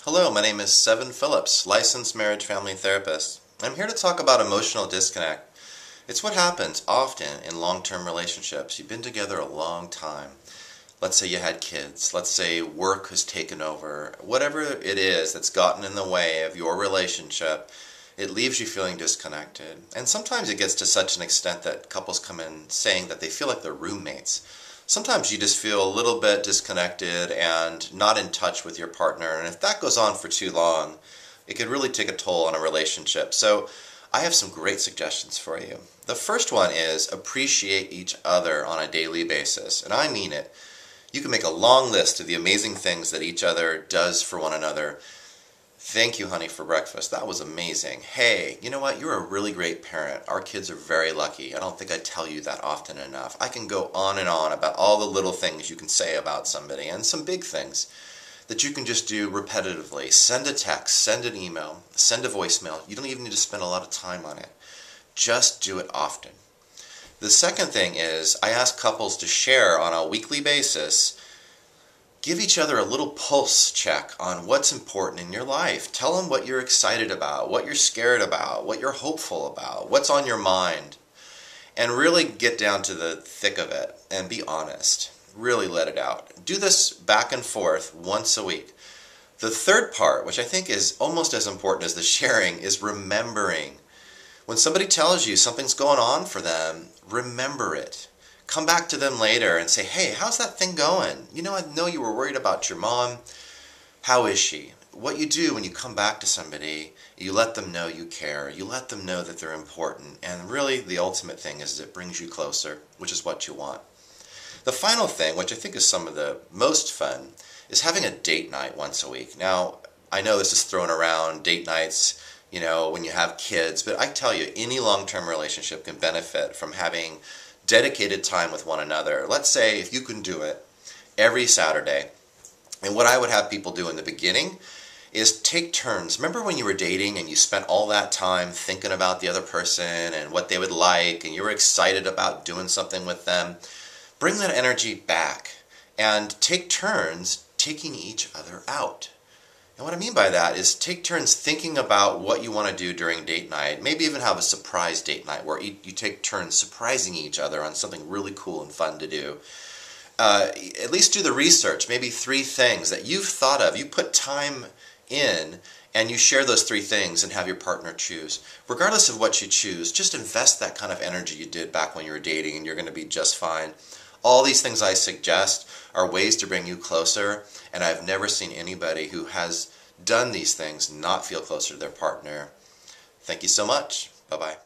Hello, my name is Sevin Phillips, licensed marriage family therapist. I'm here to talk about emotional disconnect. It's what happens often in long-term relationships. You've been together a long time. Let's say you had kids. Let's say work has taken over. Whatever it is that's gotten in the way of your relationship, it leaves you feeling disconnected. And sometimes it gets to such an extent that couples come in saying that they feel like they're roommates. Sometimes you just feel a little bit disconnected and not in touch with your partner, and if that goes on for too long, it could really take a toll on a relationship. So I have some great suggestions for you. The first one is appreciate each other on a daily basis, and I mean it. You can make a long list of the amazing things that each other does for one another. Thank you, honey, for breakfast. That was amazing. Hey, you know what? You're a really great parent. Our kids are very lucky. I don't think I tell you that often enough. I can go on and on about all the little things you can say about somebody and some big things that you can just do repetitively. Send a text, send an email, send a voicemail. You don't even need to spend a lot of time on it. Just do it often. The second thing is I ask couples to share on a weekly basis. Give each other a little pulse check on what's important in your life. Tell them what you're excited about, what you're scared about, what you're hopeful about, what's on your mind. And really get down to the thick of it and be honest. Really let it out. Do this back and forth once a week. The third part, which I think is almost as important as the sharing, is remembering. When somebody tells you something's going on for them, remember it. Come back to them later and say, hey, how's that thing going? You know, I know you were worried about your mom. How is she? What you do when you come back to somebody, you let them know you care. You let them know that they're important. And really, the ultimate thing is it brings you closer, which is what you want. The final thing, which I think is some of the most fun, is having a date night once a week. Now, I know this is thrown around, date nights, you know, when you have kids, but I tell you, any long-term relationship can benefit from having dedicated time with one another. Let's say if you can do it every Saturday, and what I would have people do in the beginning is take turns. Remember when you were dating and you spent all that time thinking about the other person and what they would like, and you were excited about doing something with them? Bring that energy back and take turns taking each other out. And what I mean by that is take turns thinking about what you want to do during date night. Maybe even have a surprise date night where you take turns surprising each other on something really cool and fun to do. At least do the research, maybe 3 things that you've thought of. You put time in and you share those 3 things and have your partner choose. Regardless of what you choose, just invest that kind of energy you did back when you were dating and you're going to be just fine. All these things I suggest are ways to bring you closer, and I've never seen anybody who has done these things not feel closer to their partner. Thank you so much. Bye-bye.